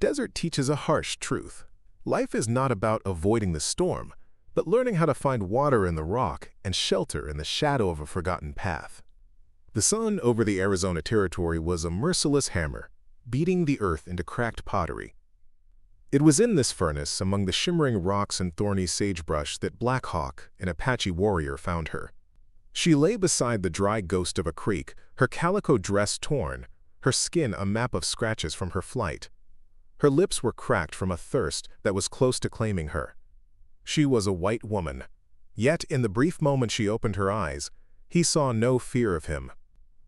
desert teaches a harsh truth. Life is not about avoiding the storm, but learning how to find water in the rock and shelter in the shadow of a forgotten path. The sun over the Arizona territory was a merciless hammer, beating the earth into cracked pottery. It was in this furnace, among the shimmering rocks and thorny sagebrush, that Black Hawk, an Apache warrior, found her. She lay beside the dry ghost of a creek, her calico dress torn, her skin a map of scratches from her flight. Her lips were cracked from a thirst that was close to claiming her. She was a white woman. Yet, in the brief moment she opened her eyes, he saw no fear of him.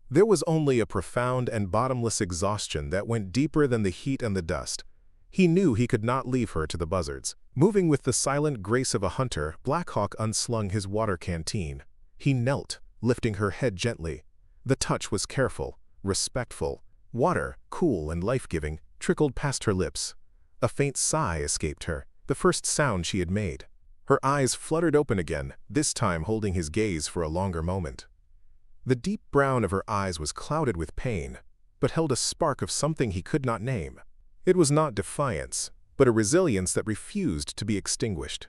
There was only a profound and bottomless exhaustion that went deeper than the heat and the dust. He knew he could not leave her to the buzzards. Moving with the silent grace of a hunter, Black Hawk unslung his water canteen. He knelt, lifting her head gently. The touch was careful, respectful. Water, cool and life-giving, trickled past her lips. A faint sigh escaped her, the first sound she had made. Her eyes fluttered open again, this time holding his gaze for a longer moment. The deep brown of her eyes was clouded with pain, but held a spark of something he could not name. It was not defiance, but a resilience that refused to be extinguished.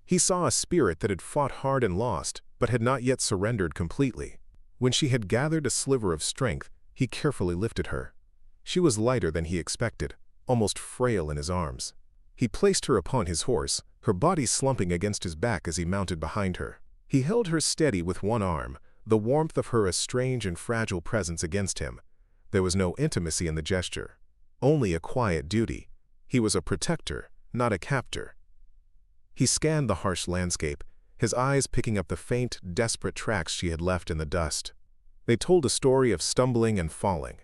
He saw a spirit that had fought hard and lost, but had not yet surrendered completely. When she had gathered a sliver of strength, he carefully lifted her. She was lighter than he expected, almost frail in his arms. He placed her upon his horse, her body slumping against his back as he mounted behind her. He held her steady with one arm, the warmth of her a strange and fragile presence against him. There was no intimacy in the gesture, only a quiet duty. He was a protector, not a captor. He scanned the harsh landscape, his eyes picking up the faint, desperate tracks she had left in the dust. They told a story of stumbling and falling,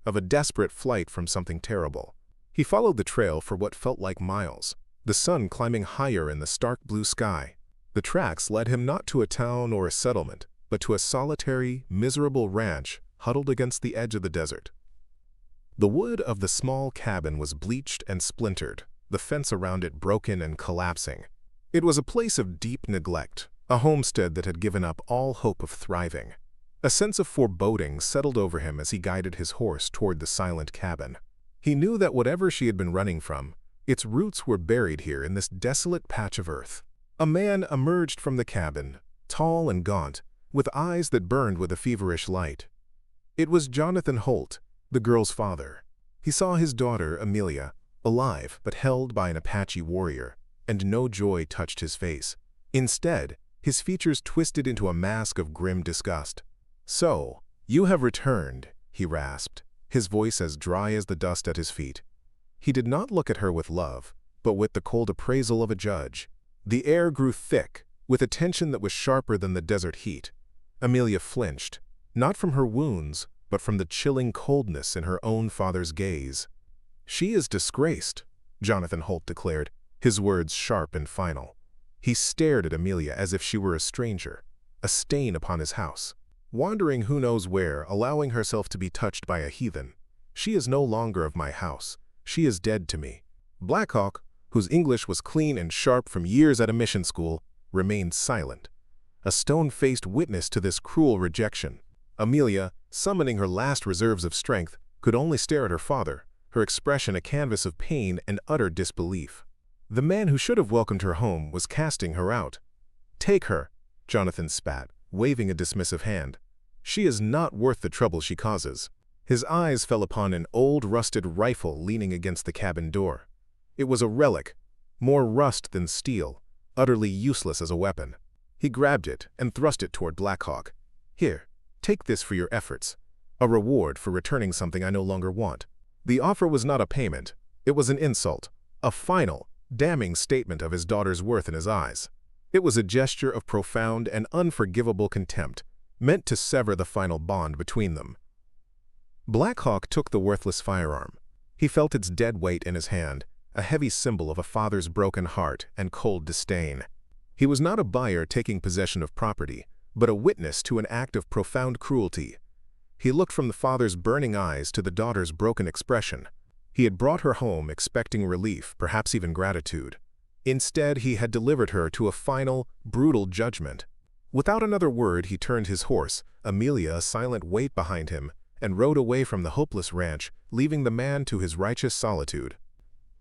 of a desperate flight from something terrible. He followed the trail for what felt like miles, the sun climbing higher in the stark blue sky. The tracks led him not to a town or a settlement, but to a solitary, miserable ranch huddled against the edge of the desert. The wood of the small cabin was bleached and splintered, the fence around it broken and collapsing. It was a place of deep neglect, a homestead that had given up all hope of thriving. A sense of foreboding settled over him as he guided his horse toward the silent cabin. He knew that whatever she had been running from, its roots were buried here in this desolate patch of earth. A man emerged from the cabin, tall and gaunt, with eyes that burned with a feverish light. It was Jonathan Holt, the girl's father. He saw his daughter, Amelia, alive but held by an Apache warrior, and no joy touched his face. Instead, his features twisted into a mask of grim disgust. "So, you have returned," he rasped, his voice as dry as the dust at his feet. He did not look at her with love, but with the cold appraisal of a judge. The air grew thick, with a tension that was sharper than the desert heat. Amelia flinched, not from her wounds, but from the chilling coldness in her own father's gaze. "She is disgraced," Jonathan Holt declared, his words sharp and final. He stared at Amelia as if she were a stranger, a stain upon his house. Wandering who knows where, allowing herself to be touched by a heathen. "She is no longer of my house. She is dead to me." Black Hawk, whose English was clean and sharp from years at a mission school, remained silent, a stone-faced witness to this cruel rejection. Amelia, summoning her last reserves of strength, could only stare at her father, her expression a canvas of pain and utter disbelief. The man who should have welcomed her home was casting her out. "Take her," Jonathan spat, waving a dismissive hand. "She is not worth the trouble she causes." His eyes fell upon an old rusted rifle leaning against the cabin door. It was a relic, more rust than steel, utterly useless as a weapon. He grabbed it and thrust it toward Black Hawk. "Here, take this for your efforts, a reward for returning something I no longer want." The offer was not a payment, it was an insult, a final, damning statement of his daughter's worth in his eyes. It was a gesture of profound and unforgivable contempt, meant to sever the final bond between them. Black Hawk took the worthless firearm. He felt its dead weight in his hand, a heavy symbol of a father's broken heart and cold disdain. He was not a buyer taking possession of property, but a witness to an act of profound cruelty. He looked from the father's burning eyes to the daughter's broken expression. He had brought her home expecting relief, perhaps even gratitude. Instead, he had delivered her to a final, brutal judgment. Without another word, he turned his horse, Amelia a silent weight behind him, and rode away from the hopeless ranch, leaving the man to his righteous solitude.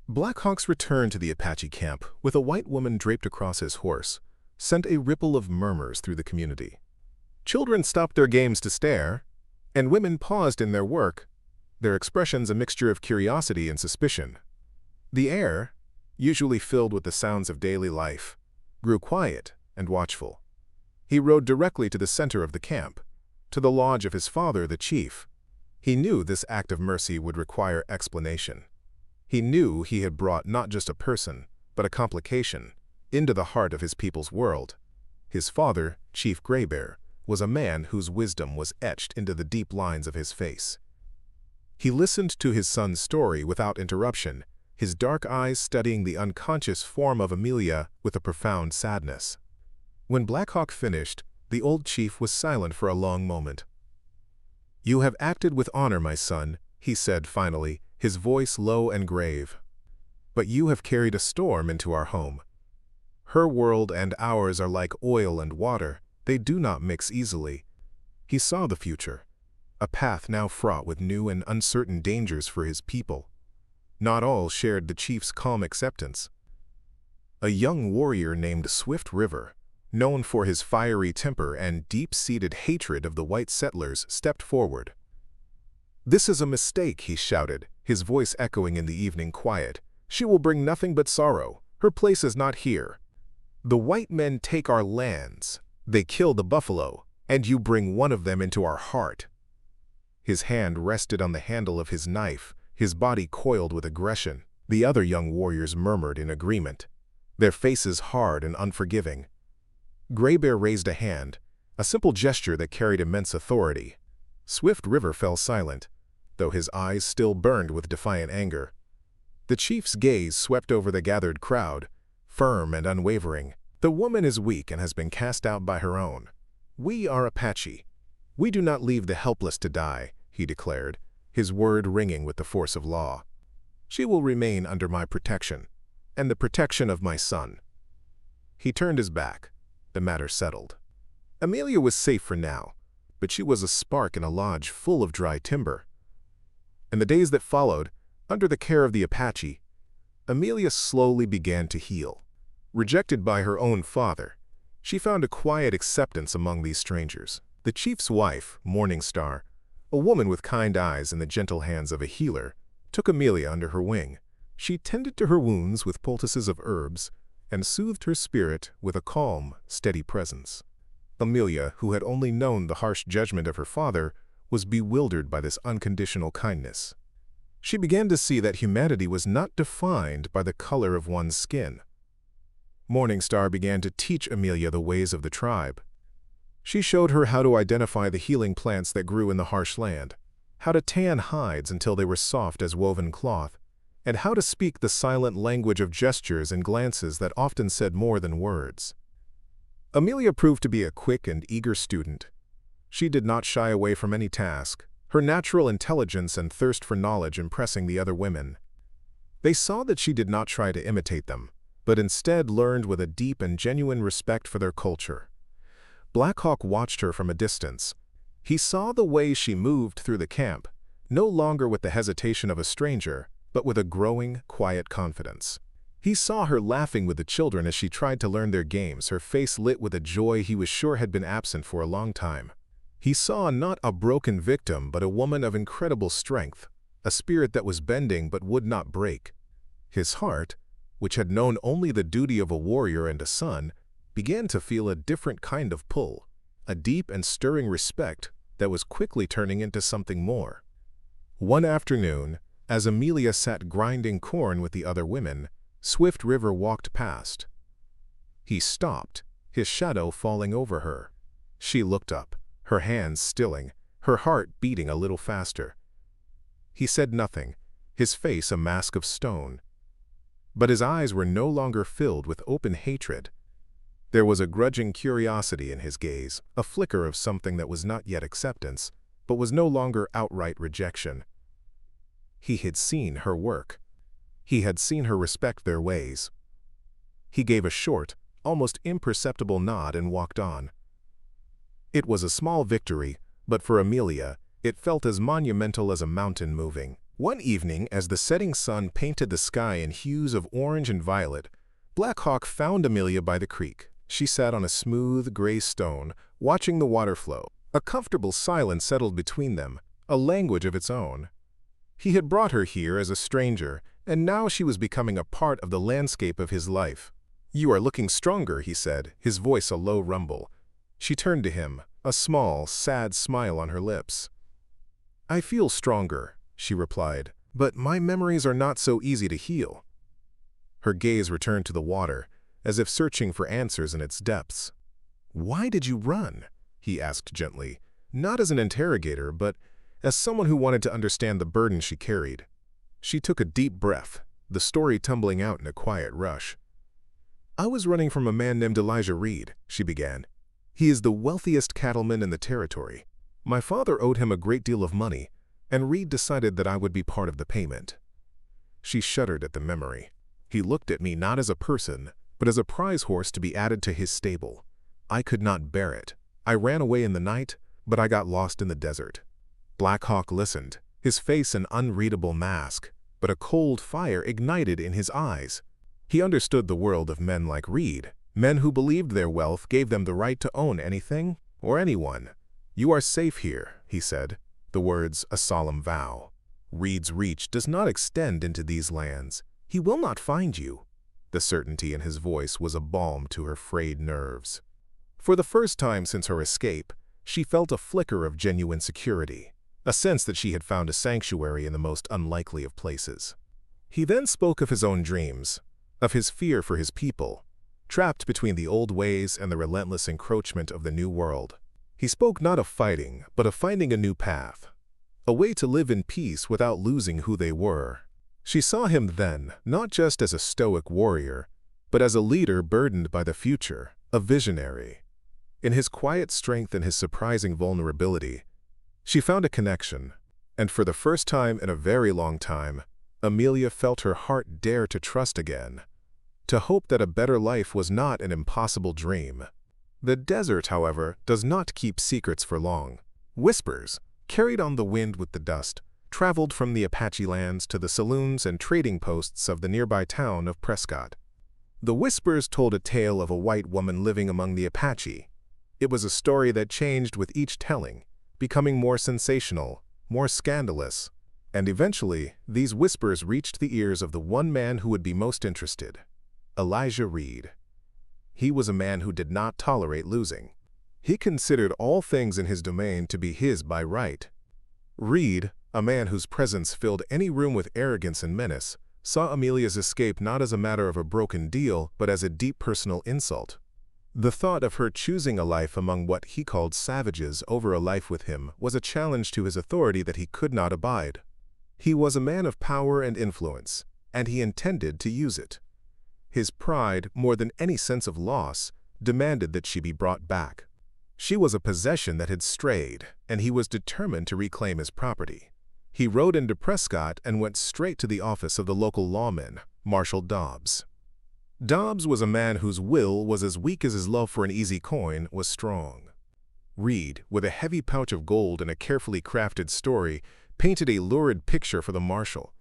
Black Hawk's return to the Apache camp with a white woman draped across his horse sent a ripple of murmurs through the community. Children stopped their games to stare, and women paused in their work, their expressions a mixture of curiosity and suspicion. The air, usually filled with the sounds of daily life, grew quiet and watchful. He rode directly to the center of the camp, to the lodge of his father, the chief. He knew this act of mercy would require explanation. He knew he had brought not just a person, but a complication, into the heart of his people's world. His father, Chief Graybear, was a man whose wisdom was etched into the deep lines of his face. He listened to his son's story without interruption, his dark eyes studying the unconscious form of Amelia with a profound sadness. When Black Hawk finished, the old chief was silent for a long moment. "You have acted with honor, my son," he said finally, his voice low and grave. "But you have carried a storm into our home. Her world and ours are like oil and water. They do not mix easily." He saw the future, a path now fraught with new and uncertain dangers for his people. Not all shared the chief's calm acceptance. A young warrior named Swift River, known for his fiery temper and deep-seated hatred of the white settlers, stepped forward. "This is a mistake," he shouted, his voice echoing in the evening quiet. "She will bring nothing but sorrow. Her place is not here. The white men take our lands. They kill the buffalo, and you bring one of them into our heart." His hand rested on the handle of his knife, his body coiled with aggression. The other young warriors murmured in agreement, their faces hard and unforgiving. Graybear raised a hand, a simple gesture that carried immense authority. Swift River fell silent, though his eyes still burned with defiant anger. The chief's gaze swept over the gathered crowd, firm and unwavering. "The woman is weak and has been cast out by her own. We are Apache. We do not leave the helpless to die," he declared, his word ringing with the force of law. "She will remain under my protection, and the protection of my son." He turned his back. The matter settled. Amelia was safe for now, but she was a spark in a lodge full of dry timber. In the days that followed, under the care of the Apache, Amelia slowly began to heal. Rejected by her own father, she found a quiet acceptance among these strangers. The chief's wife, Morning Star, a woman with kind eyes and the gentle hands of a healer, took Amelia under her wing. She tended to her wounds with poultices of herbs and soothed her spirit with a calm, steady presence. Amelia, who had only known the harsh judgment of her father, was bewildered by this unconditional kindness. She began to see that humanity was not defined by the color of one's skin. Morning Star began to teach Amelia the ways of the tribe. She showed her how to identify the healing plants that grew in the harsh land, how to tan hides until they were soft as woven cloth, and how to speak the silent language of gestures and glances that often said more than words. Amelia proved to be a quick and eager student. She did not shy away from any task, her natural intelligence and thirst for knowledge impressing the other women. They saw that she did not try to imitate them, but instead learned with a deep and genuine respect for their culture. Black Hawk watched her from a distance. He saw the way she moved through the camp, no longer with the hesitation of a stranger, but with a growing, quiet confidence. He saw her laughing with the children as she tried to learn their games, her face lit with a joy he was sure had been absent for a long time. He saw not a broken victim, but a woman of incredible strength, a spirit that was bending but would not break. His heart, which had known only the duty of a warrior and a son, began to feel a different kind of pull, a deep and stirring respect that was quickly turning into something more. One afternoon, as Amelia sat grinding corn with the other women, Swift River walked past. He stopped, his shadow falling over her. She looked up, her hands stilling, her heart beating a little faster. He said nothing, his face a mask of stone. But his eyes were no longer filled with open hatred. There was a grudging curiosity in his gaze, a flicker of something that was not yet acceptance, but was no longer outright rejection. He had seen her work. He had seen her respect their ways. He gave a short, almost imperceptible nod and walked on. It was a small victory, but for Amelia, it felt as monumental as a mountain moving. One evening, as the setting sun painted the sky in hues of orange and violet, Black Hawk found Amelia by the creek. She sat on a smooth, gray stone, watching the water flow. A comfortable silence settled between them, a language of its own. He had brought her here as a stranger, and now she was becoming a part of the landscape of his life. "You are looking stronger," he said, his voice a low rumble. She turned to him, a small, sad smile on her lips. "I feel stronger," she replied, "but my memories are not so easy to heal." Her gaze returned to the water, as if searching for answers in its depths. "Why did you run?" he asked gently, not as an interrogator, but as someone who wanted to understand the burden she carried. She took a deep breath, the story tumbling out in a quiet rush. "I was running from a man named Elijah Reed," she began. "He is the wealthiest cattleman in the territory. My father owed him a great deal of money, and Reed decided that I would be part of the payment." She shuddered at the memory. "He looked at me not as a person, but as a prize horse to be added to his stable. I could not bear it. I ran away in the night, but I got lost in the desert." Black Hawk listened, his face an unreadable mask, but a cold fire ignited in his eyes. He understood the world of men like Reed, men who believed their wealth gave them the right to own anything or anyone. "You are safe here," he said, the words a solemn vow. "Reed's reach does not extend into these lands. He will not find you." The certainty in his voice was a balm to her frayed nerves. For the first time since her escape, she felt a flicker of genuine security, a sense that she had found a sanctuary in the most unlikely of places. He then spoke of his own dreams, of his fear for his people, trapped between the old ways and the relentless encroachment of the new world. He spoke not of fighting, but of finding a new path, a way to live in peace without losing who they were. She saw him then, not just as a stoic warrior, but as a leader burdened by the future, a visionary. In his quiet strength and his surprising vulnerability, she found a connection, and for the first time in a very long time, Amelia felt her heart dare to trust again, to hope that a better life was not an impossible dream. The desert, however, does not keep secrets for long. Whispers, carried on the wind with the dust, traveled from the Apache lands to the saloons and trading posts of the nearby town of Prescott. The whispers told a tale of a white woman living among the Apache. It was a story that changed with each telling, becoming more sensational, more scandalous, and eventually these whispers reached the ears of the one man who would be most interested, Elijah Reed. He was a man who did not tolerate losing. He considered all things in his domain to be his by right. Reed, a man whose presence filled any room with arrogance and menace, saw Amelia's escape not as a matter of a broken deal, but as a deep personal insult. The thought of her choosing a life among what he called savages over a life with him was a challenge to his authority that he could not abide. He was a man of power and influence, and he intended to use it. His pride, more than any sense of loss, demanded that she be brought back. She was a possession that had strayed, and he was determined to reclaim his property. He rode into Prescott and went straight to the office of the local lawman, Marshal Dobbs. Dobbs was a man whose will was as weak as his love for an easy coin was strong. Reed, with a heavy pouch of gold and a carefully crafted story, painted a lurid picture for the marshal.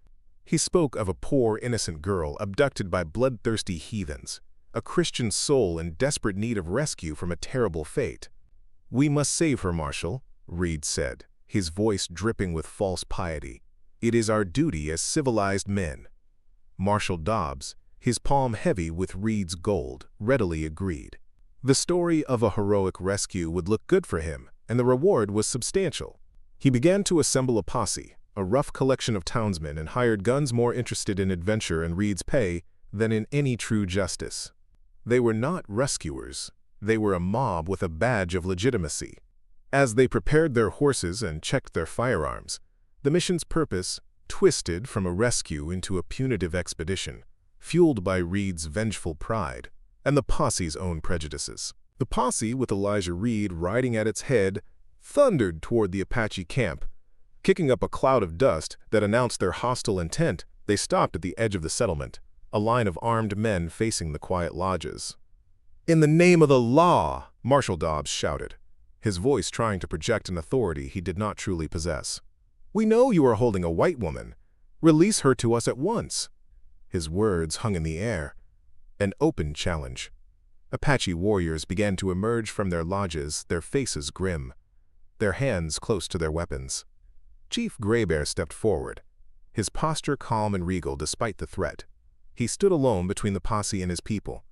He spoke of a poor, innocent girl abducted by bloodthirsty heathens, a Christian soul in desperate need of rescue from a terrible fate. "We must save her, Marshal," Reed said, his voice dripping with false piety. "It is our duty as civilized men." Marshal Dobbs, his palm heavy with Reed's gold, readily agreed. The story of a heroic rescue would look good for him, and the reward was substantial. He began to assemble a posse, a rough collection of townsmen, and hired guns more interested in adventure and Reed's pay than in any true justice. They were not rescuers. They were a mob with a badge of legitimacy. As they prepared their horses and checked their firearms, the mission's purpose twisted from a rescue into a punitive expedition, fueled by Reed's vengeful pride and the posse's own prejudices. The posse, with Elijah Reed riding at its head, thundered toward the Apache camp. Kicking up a cloud of dust that announced their hostile intent, they stopped at the edge of the settlement, a line of armed men facing the quiet lodges. "In the name of the law!" Marshal Dobbs shouted, his voice trying to project an authority he did not truly possess. "We know you are holding a white woman, Release her to us at once." His words hung in the air, an open challenge. Apache warriors began to emerge from their lodges, their faces grim, their hands close to their weapons. Chief Graybear stepped forward, his posture calm and regal despite the threat. He stood alone between the posse and his people.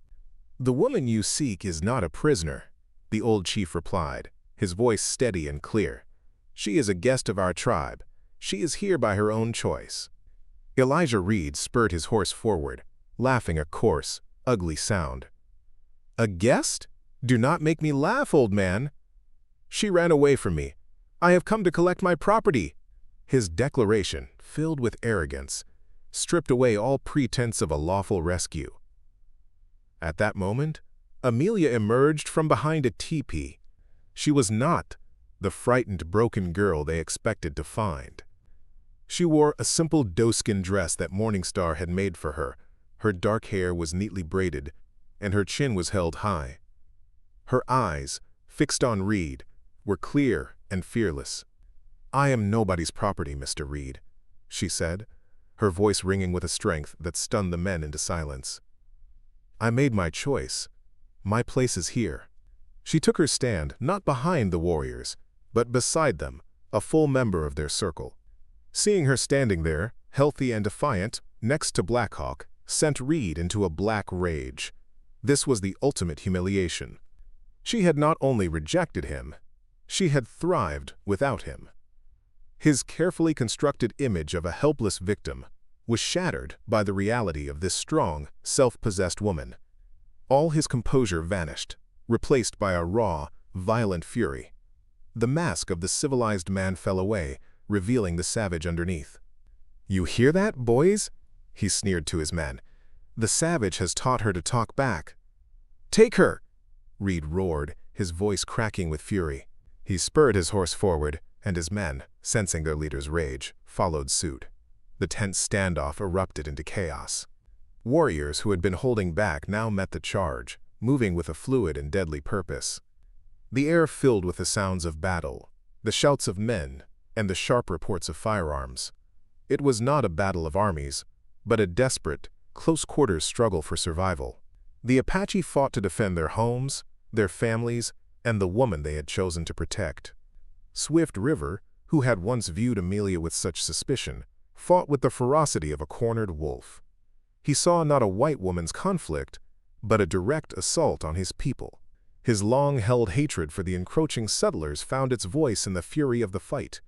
"The woman you seek is not a prisoner," the old chief replied, his voice steady and clear. "She is a guest of our tribe. She is here by her own choice." Elijah Reed spurred his horse forward, laughing a coarse, ugly sound. "A guest? Do not make me laugh, old man. She ran away from me. I have come to collect my property." His declaration, filled with arrogance, stripped away all pretense of a lawful rescue. At that moment, Amelia emerged from behind a teepee. She was not the frightened, broken girl they expected to find. She wore a simple doeskin dress that Morningstar had made for her. Her dark hair was neatly braided, and her chin was held high. Her eyes, fixed on Reed, were clear and fearless. "I am nobody's property, Mr. Reed," she said, her voice ringing with a strength that stunned the men into silence. "I made my choice. My place is here." She took her stand not behind the warriors, but beside them, a full member of their circle. Seeing her standing there, healthy and defiant, next to Blackhawk, sent Reed into a black rage. This was the ultimate humiliation. She had not only rejected him, she had thrived without him. His carefully constructed image of a helpless victim was shattered by the reality of this strong, self-possessed woman. All his composure vanished, replaced by a raw, violent fury. The mask of the civilized man fell away, revealing the savage underneath. "You hear that, boys?" he sneered to his men. "The savage has taught her to talk back." "Take her!" Reed roared, his voice cracking with fury. He spurred his horse forward, and his men, sensing their leader's rage, followed suit. The tense standoff erupted into chaos. Warriors who had been holding back now met the charge, moving with a fluid and deadly purpose. The air filled with the sounds of battle, the shouts of men, and the sharp reports of firearms. It was not a battle of armies, but a desperate, close-quarters struggle for survival. The Apache fought to defend their homes, their families, and the woman they had chosen to protect. Swift River, who had once viewed Amelia with such suspicion, fought with the ferocity of a cornered wolf. He saw not a white woman's conflict, but a direct assault on his people. His long-held hatred for the encroaching settlers found its voice in the fury of the fight.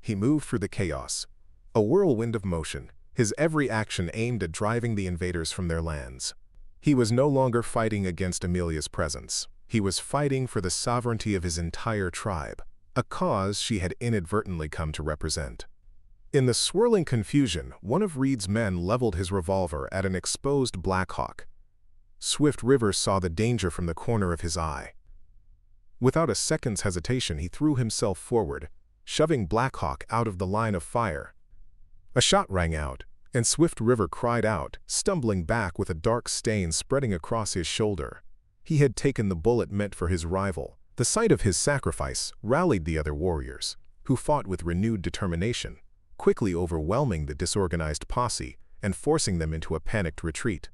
He moved through the chaos, a whirlwind of motion, his every action aimed at driving the invaders from their lands. He was no longer fighting against Amelia's presence. He was fighting for the sovereignty of his entire tribe, a cause she had inadvertently come to represent. In the swirling confusion, one of Reed's men leveled his revolver at an exposed Blackhawk. Swift River saw the danger from the corner of his eye. Without a second's hesitation, he threw himself forward, shoving Blackhawk out of the line of fire. A shot rang out, and Swift River cried out, stumbling back with a dark stain spreading across his shoulder. He had taken the bullet meant for his rival. The sight of his sacrifice rallied the other warriors, who fought with renewed determination, quickly overwhelming the disorganized posse and forcing them into a panicked retreat.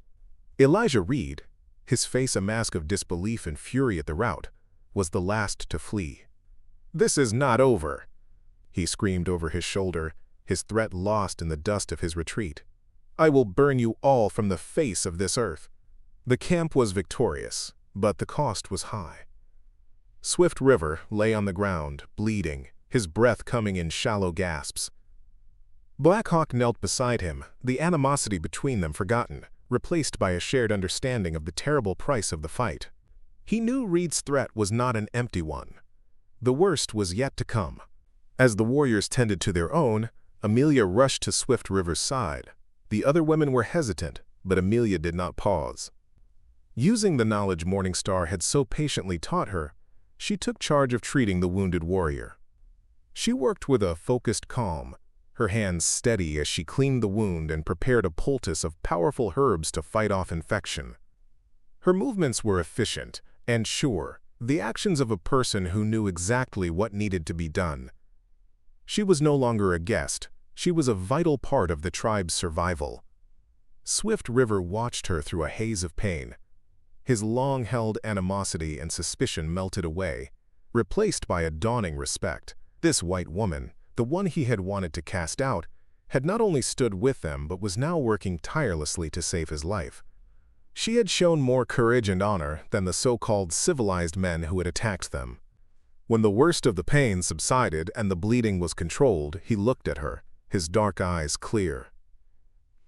Elijah Reed, his face a mask of disbelief and fury at the rout, was the last to flee. "This is not over," he screamed over his shoulder, his threat lost in the dust of his retreat. "I will burn you all from the face of this earth." The camp was victorious, but the cost was high. Swift River lay on the ground, bleeding, his breath coming in shallow gasps. Blackhawk knelt beside him, the animosity between them forgotten, replaced by a shared understanding of the terrible price of the fight. He knew Reed's threat was not an empty one. The worst was yet to come. As the warriors tended to their own, Amelia rushed to Swift River's side. The other women were hesitant, but Amelia did not pause. Using the knowledge Morningstar had so patiently taught her, she took charge of treating the wounded warrior. She worked with a focused calm, her hands steady as she cleaned the wound and prepared a poultice of powerful herbs to fight off infection. Her movements were efficient and sure, the actions of a person who knew exactly what needed to be done. She was no longer a guest, She was a vital part of the tribe's survival. Swift River watched her through a haze of pain. His long-held animosity and suspicion melted away, replaced by a dawning respect. This white woman, the one he had wanted to cast out, had not only stood with them but was now working tirelessly to save his life. She had shown more courage and honor than the so-called civilized men who had attacked them. When the worst of the pain subsided and the bleeding was controlled, he looked at her, his dark eyes clear.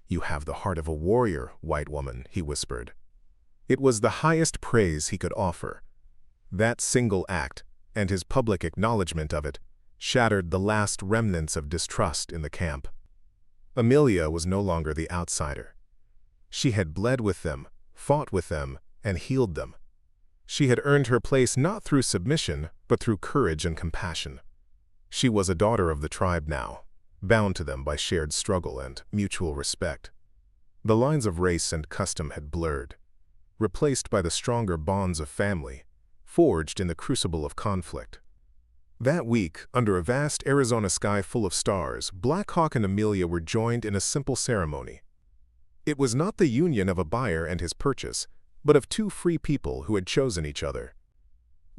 "You have the heart of a warrior, white woman," he whispered. It was the highest praise he could offer. That single act, and his public acknowledgement of it, shattered the last remnants of distrust in the camp. Amelia was no longer the outsider. She had bled with them, fought with them, and healed them. She had earned her place not through submission, but through courage and compassion. She was a daughter of the tribe now, bound to them by shared struggle and mutual respect. The lines of race and custom had blurred, replaced by the stronger bonds of family, forged in the crucible of conflict. That week, under a vast Arizona sky full of stars, Black Hawk and Amelia were joined in a simple ceremony. It was not the union of a buyer and his purchase, but of two free people who had chosen each other.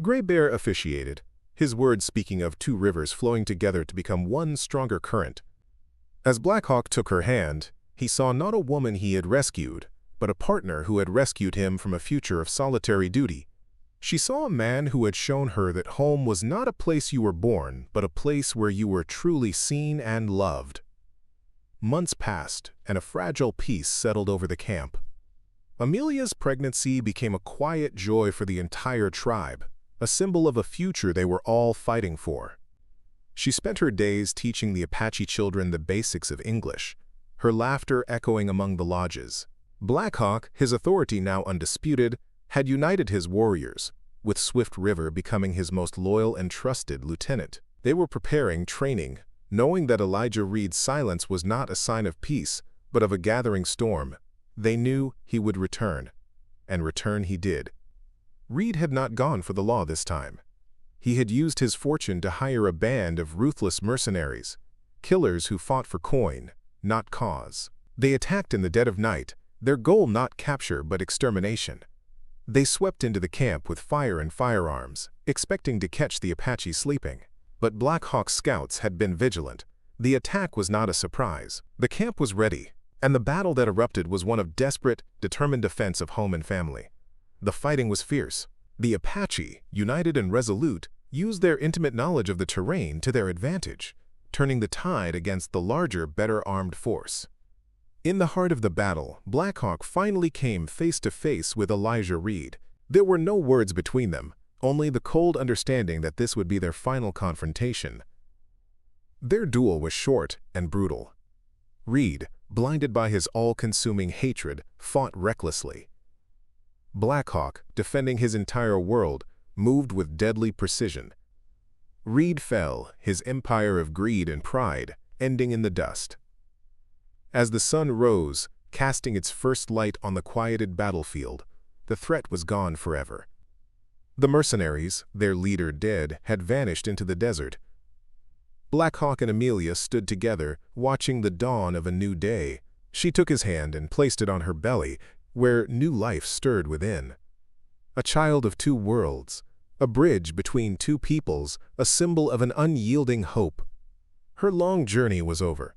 Gray Bear officiated, his words speaking of two rivers flowing together to become one stronger current. As Black Hawk took her hand, he saw not a woman he had rescued, but a partner who had rescued him from a future of solitary duty. She saw a man who had shown her that home was not a place you were born, but a place where you were truly seen and loved. Months passed, and a fragile peace settled over the camp. Amelia's pregnancy became a quiet joy for the entire tribe, a symbol of a future they were all fighting for. She spent her days teaching the Apache children the basics of English, her laughter echoing among the lodges. Black Hawk, his authority now undisputed, had united his warriors, with Swift River becoming his most loyal and trusted lieutenant. They were preparing training, knowing that Elijah Reed's silence was not a sign of peace, but of a gathering storm. They knew he would return, and return he did. Reed had not gone for the law this time. He had used his fortune to hire a band of ruthless mercenaries, killers who fought for coin, not cause. They attacked in the dead of night, their goal not capture but extermination. They swept into the camp with fire and firearms, expecting to catch the Apache sleeping. But Black Hawk's scouts had been vigilant. The attack was not a surprise. The camp was ready, and the battle that erupted was one of desperate, determined defense of home and family. The fighting was fierce. The Apache, united and resolute, used their intimate knowledge of the terrain to their advantage, turning the tide against the larger, better-armed force. In the heart of the battle, Black Hawk finally came face to face with Elijah Reed. There were no words between them, only the cold understanding that this would be their final confrontation. Their duel was short and brutal. Reed, blinded by his all-consuming hatred, fought recklessly. Black Hawk, defending his entire world, moved with deadly precision. Reed fell, his empire of greed and pride ending in the dust. As the sun rose, casting its first light on the quieted battlefield, the threat was gone forever. The mercenaries, their leader dead, had vanished into the desert. Black Hawk and Amelia stood together, watching the dawn of a new day. She took his hand and placed it on her belly, where new life stirred within. A child of two worlds, a bridge between two peoples, a symbol of an unyielding hope. Her long journey was over.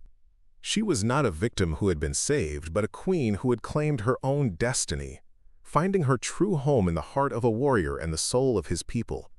She was not a victim who had been saved, but a queen who had claimed her own destiny, finding her true home in the heart of a warrior and the soul of his people.